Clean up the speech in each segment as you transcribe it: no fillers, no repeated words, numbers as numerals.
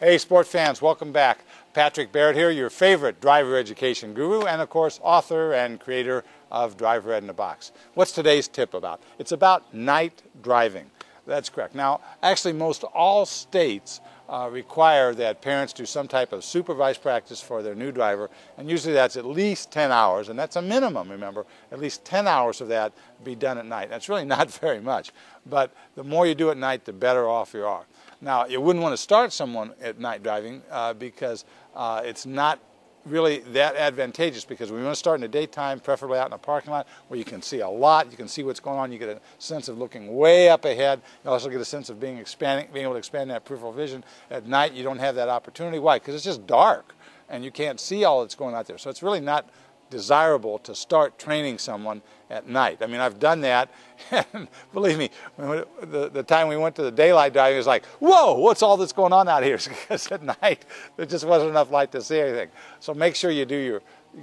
Hey sport fans, welcome back. Patrick Barrett here, your favorite driver education guru and of course author and creator of Driver Ed in a Box. What's today's tip about? It's about night driving. That's correct. Now actually most all states require that parents do some type of supervised practice for their new driver, and usually that's at least 10 hours, and that's a minimum, remember. At least 10 hours of that be done at night. That's really not very much, but the more you do at night, the better off you are. Now, you wouldn't want to start someone at night driving because it's not really that advantageous, because we want to start in the daytime, preferably out in a parking lot where you can see a lot, you can see what's going on, you get a sense of looking way up ahead, you also get a sense of being able to expand that peripheral vision. At night you don't have that opportunity. Why? Because it's just dark and you can't see all that's going out there. So it's really not desirable to start training someone at night. I mean, I've done that, and believe me, the time we went to the daylight driving, it was like, whoa, what's all that's going on out here? Because at night there just wasn't enough light to see anything. So make sure you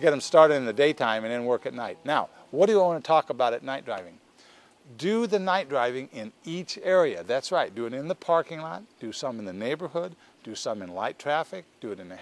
get them started in the daytime and then work at night. Now, what do you want to talk about at night driving? Do the night driving in each area. That's right. Do it in the parking lot, do some in the neighborhood, do some in light traffic, do it in the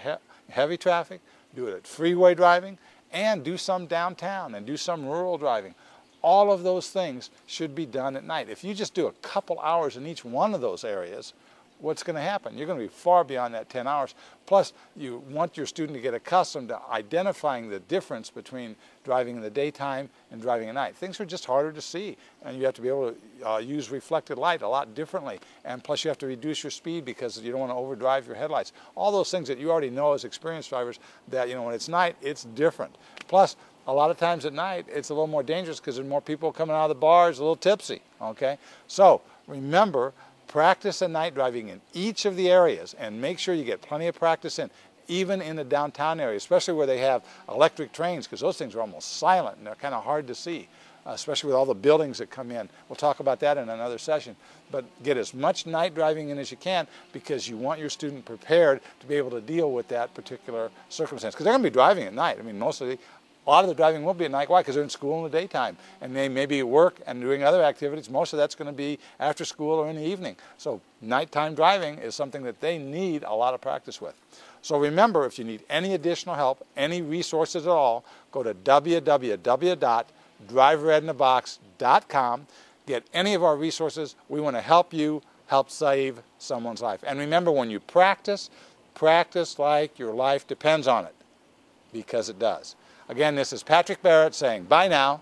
heavy traffic, do it at freeway driving, and do some downtown and do some rural driving. All of those things should be done at night. If you just do a couple hours in each one of those areas, what's going to happen? You're going to be far beyond that 10 hours. Plus, you want your student to get accustomed to identifying the difference between driving in the daytime and driving at night. Things are just harder to see, and you have to be able to use reflected light a lot differently. And plus, you have to reduce your speed because you don't want to overdrive your headlights. All those things that you already know as experienced drivers, that when it's night, it's different. Plus, a lot of times at night, it's a little more dangerous because there's more people coming out of the bars, a little tipsy, okay? So, remember, practice at night driving in each of the areas and make sure you get plenty of practice in, even in the downtown area, especially where they have electric trains, because those things are almost silent and they're kind of hard to see, especially with all the buildings that come in. We'll talk about that in another session. But get as much night driving in as you can, because you want your student prepared to be able to deal with that particular circumstance, because they're going to be driving at night. I mean, a lot of the driving will be at night. Why? Because they're in school in the daytime, and they may be at work and doing other activities. Most of that's going to be after school or in the evening. So nighttime driving is something that they need a lot of practice with. So remember, if you need any additional help, any resources at all, go to www.driveredinabox.com. Get any of our resources. We want to help you help save someone's life. And remember, when you practice, practice like your life depends on it, because it does. Again, this is Patrick Barrett saying bye now.